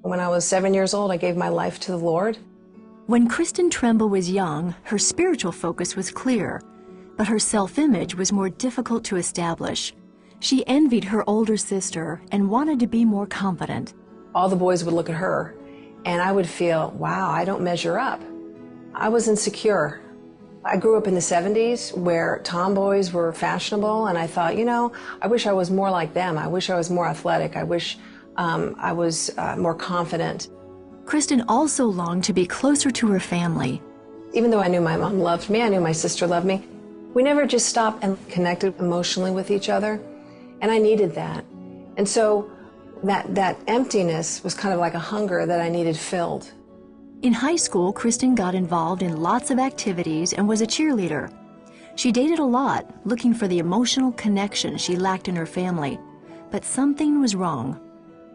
When I was 7 years old, I gave my life to the Lord. When Kristin Tremba was young, her spiritual focus was clear, but her self-image was more difficult to establish. She envied her older sister and wanted to be more confident. All the boys would look at her, and I would feel, wow, I don't measure up. I was insecure. I grew up in the 70s where tomboys were fashionable, and I thought, I wish I was more like them. I wish I was more athletic. I wish I was more confident. Kristin also longed to be closer to her family. Even though I knew my mom loved me, I knew my sister loved me, we never just stopped and connected emotionally with each other, and I needed that. And so that emptiness was kind of like a hunger that I needed filled. In high school, Kristin got involved in lots of activities and was a cheerleader. She dated a lot, looking for the emotional connection she lacked in her family. But something was wrong.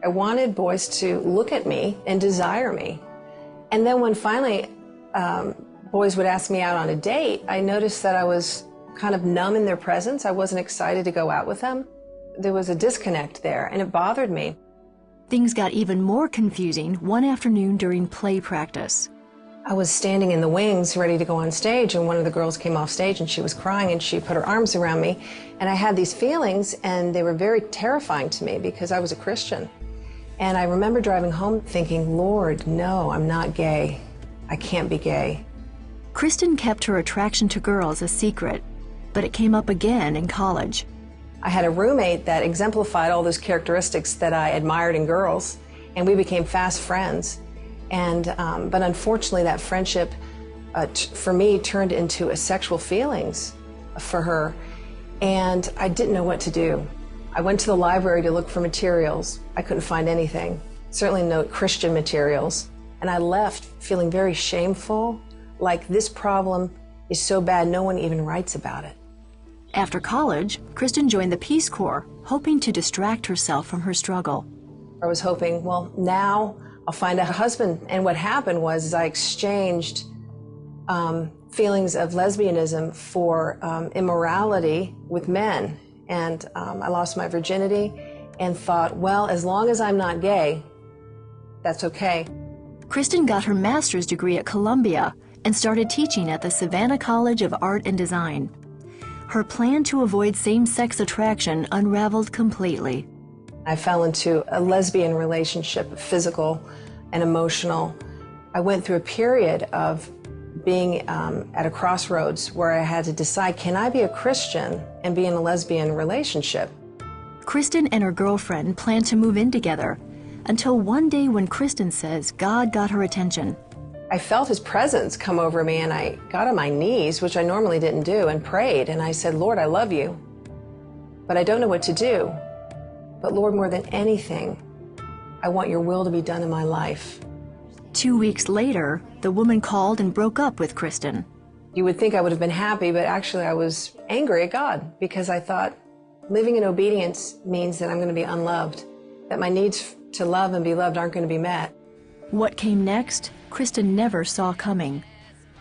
I wanted boys to look at me and desire me. And then when finally boys would ask me out on a date, I noticed that I was kind of numb in their presence. I wasn't excited to go out with them. There was a disconnect there, and it bothered me. Things got even more confusing one afternoon during play practice. I was standing in the wings ready to go on stage, and one of the girls came off stage and she was crying and she put her arms around me, and I had these feelings and they were very terrifying to me because I was a Christian. And I remember driving home thinking, Lord, no, I'm not gay. I can't be gay. Kristin kept her attraction to girls a secret, but it came up again in college. I had a roommate that exemplified all those characteristics that I admired in girls, and we became fast friends. But unfortunately, that friendship, for me, turned into a sexual feelings for her, and I didn't know what to do. I went to the library to look for materials. I couldn't find anything, certainly no Christian materials. And I left feeling very shameful, like this problem is so bad no one even writes about it. After college, Kristin joined the Peace Corps, hoping to distract herself from her struggle. I was hoping, well, now I'll find a husband. And what happened was I exchanged feelings of lesbianism for immorality with men. And I lost my virginity and thought, well, as long as I'm not gay, that's okay. Kristin got her master's degree at Columbia and started teaching at the Savannah College of Art and Design. Her plan to avoid same-sex attraction unraveled completely. I fell into a lesbian relationship, physical and emotional. I went through a period of being at a crossroads where I had to decide, can I be a Christian and be in a lesbian relationship? Kristin and her girlfriend planned to move in together until one day when Kristin says God got her attention. I felt his presence come over me, and I got on my knees, which I normally didn't do, and prayed. And I said, Lord, I love you, but I don't know what to do. But Lord, more than anything, I want your will to be done in my life. 2 weeks later, the woman called and broke up with Kristin. You would think I would have been happy, but actually I was angry at God because I thought living in obedience means that I'm going to be unloved, that my needs to love and be loved aren't going to be met. What came next, Kristin never saw coming.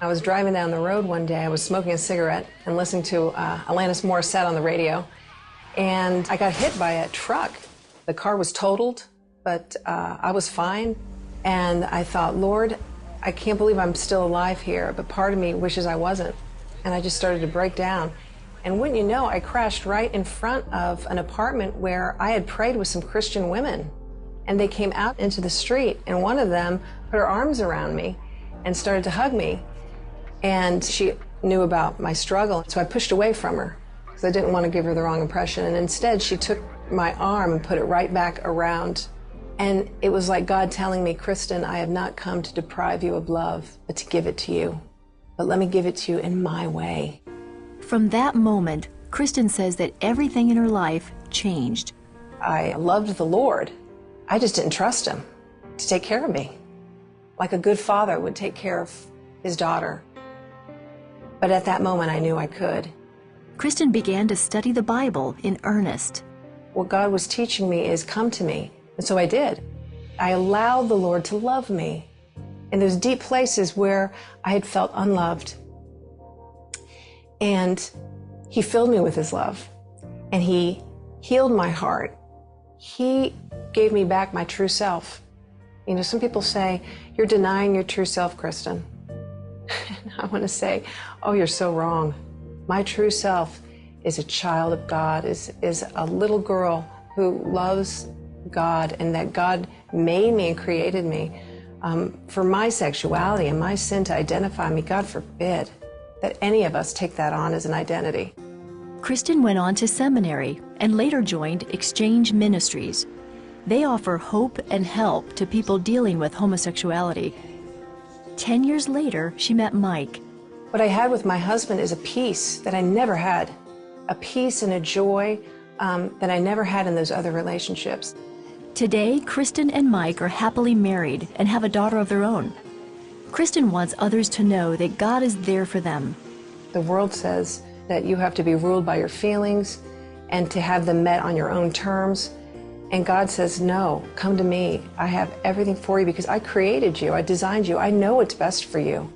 I was driving down the road one day. I was smoking a cigarette and listening to Alanis Morissette on the radio, and I got hit by a truck. The car was totaled, but I was fine. And I thought, Lord, I can't believe I'm still alive here, but part of me wishes I wasn't. And I just started to break down. And wouldn't you know, I crashed right in front of an apartment where I had prayed with some Christian women. And they came out into the street, and one of them put her arms around me and started to hug me. And she knew about my struggle, so I pushed away from her because I didn't want to give her the wrong impression. And instead, she took my arm and put it right back around. And it was like God telling me, Kristin, I have not come to deprive you of love, but to give it to you. But let me give it to you in my way. From that moment, Kristin says that everything in her life changed. I loved the Lord. I just didn't trust him to take care of me, like a good father would take care of his daughter. But at that moment, I knew I could. Kristin began to study the Bible in earnest. What God was teaching me is come to me. And so I did. I allowed the Lord to love me in those deep places where I had felt unloved. And he filled me with his love, and he healed my heart. He gave me back my true self. You know, some people say, you're denying your true self, Kristin. And I want to say, oh, you're so wrong. My true self is a child of God, is a little girl who loves God, and that God made me and created me for my sexuality and my sin to identify me. God forbid that any of us take that on as an identity. Kristin went on to seminary and later joined Exchange Ministries. They offer hope and help to people dealing with homosexuality. 10 years later, she met Mike. What I had with my husband is a peace that I never had, a peace and a joy that I never had in those other relationships. Today, Kristin and Mike are happily married and have a daughter of their own. Kristin wants others to know that God is there for them. The world says that you have to be ruled by your feelings and to have them met on your own terms. And God says, no, come to me. I have everything for you because I created you. I designed you. I know what's best for you.